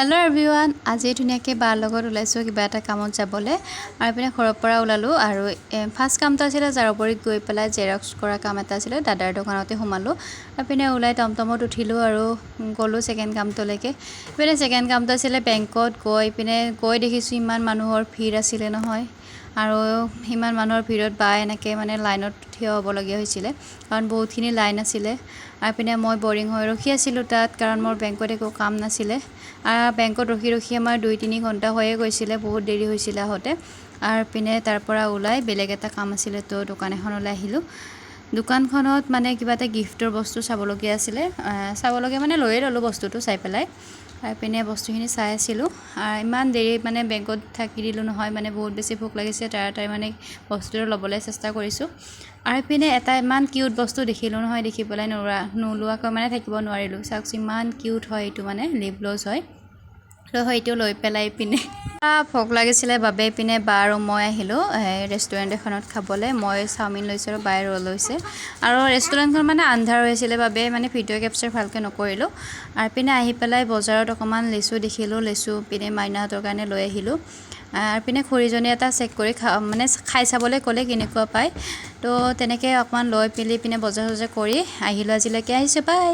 hello everyone आज धुनियाके बार लगत ओलाइছো किबा এটা কামত যাবলে আৰু পিনে ঘৰৰ পৰা ওলালো আৰু ফাৰ্স্ট কামটো আছিল জাৰবৰিত গৈ পেলাই জেৰক্স কৰা কাম এটা আছিল দাদাৰ দোকানতে সোমালো আৰু পিনে ওলাই টমটমত উঠিলো আৰু গলো সেকেন্ড কামটোলৈকে পিনে সেকেন্ড কামটো আছিল বেংকত গৈ দেখিছো ইমান মানুহৰ ভিৰ আছিল নহয় আৰু ইমান মানুহৰ ভিৰত বা এনেকে মানে লাইনত থিয় হ'ব লগিয়া হৈছিল কাৰণ বহুতখিনি লাইন আছিল আৰু পিনে মই বৰিং হৈ ৰখি আছিলো তাত কাৰণ মোৰ বেংকত একো কাম নাছিল বেংকত ৰখি আমাৰ 2-3 ঘণ্টা হৈয়ে গৈছিল বহুত দেৰি হৈছিল হতে আৰু পিনে তাৰ পৰা ওলাই বেলেগ এটা কাম আছিল তো দোকান এখনলৈ আহিলো দোকানখনত মানে কিবা এটা গিফটৰ বস্তু চাবলগীয়া আছিল চাবলগীয়া মানে লৈয়ে ললো বস্তুটো চাই পেলাই আৰু পিনে বস্তুখিনি চাই আছিলো ইমান দেৰি মানে বেংকত থাকি দিলো নহয় মানে বহুত বেছি ভোক লাগিছে তাৰ মানে বস্তুটো লবলৈ চেষ্টা কৰিছো আৰু পিনে এটা ইমান কিউট বস্তু দেখিলো নহয় দেখি পেলাই নোলোৱাকৈ মানে থাকিব নোৱাৰিলো চাওক ইমান কিউট হয় এটো মানে লিপ গ্লছ হয় তো হয়তো লৈ পেলাই পিনে ভোক লাগিছিল বাবে পিনে বা আৰু মই আহিলো ৰেষ্টুৰেন্ট এখনত খাবলে মই চাওমিন লৈছো আৰু বাই ৰল লৈছে আৰু ৰেষ্টুৰেন্টখন মানে আন্ধাৰ হৈছিল বাবে মানে ভিডিও ক্যাপচাৰ ভালকে নকৰিলো আৰু পিনে আহি পেলাই বজাৰত অকমান লেচু দেখিলো লেচু পিনে মাইনাহঁতৰ কাৰণে লৈ আহিলো আৰু পিনে খুৰীজনী এটা চেক কৰি মানে খাই চাবলৈ ক'লে কেনেকুৱা পায় তো তেনেকৈ অকমান লৈ পিনে বজাৰ কৰি আহিলো আজিলৈকে আহিছো বাই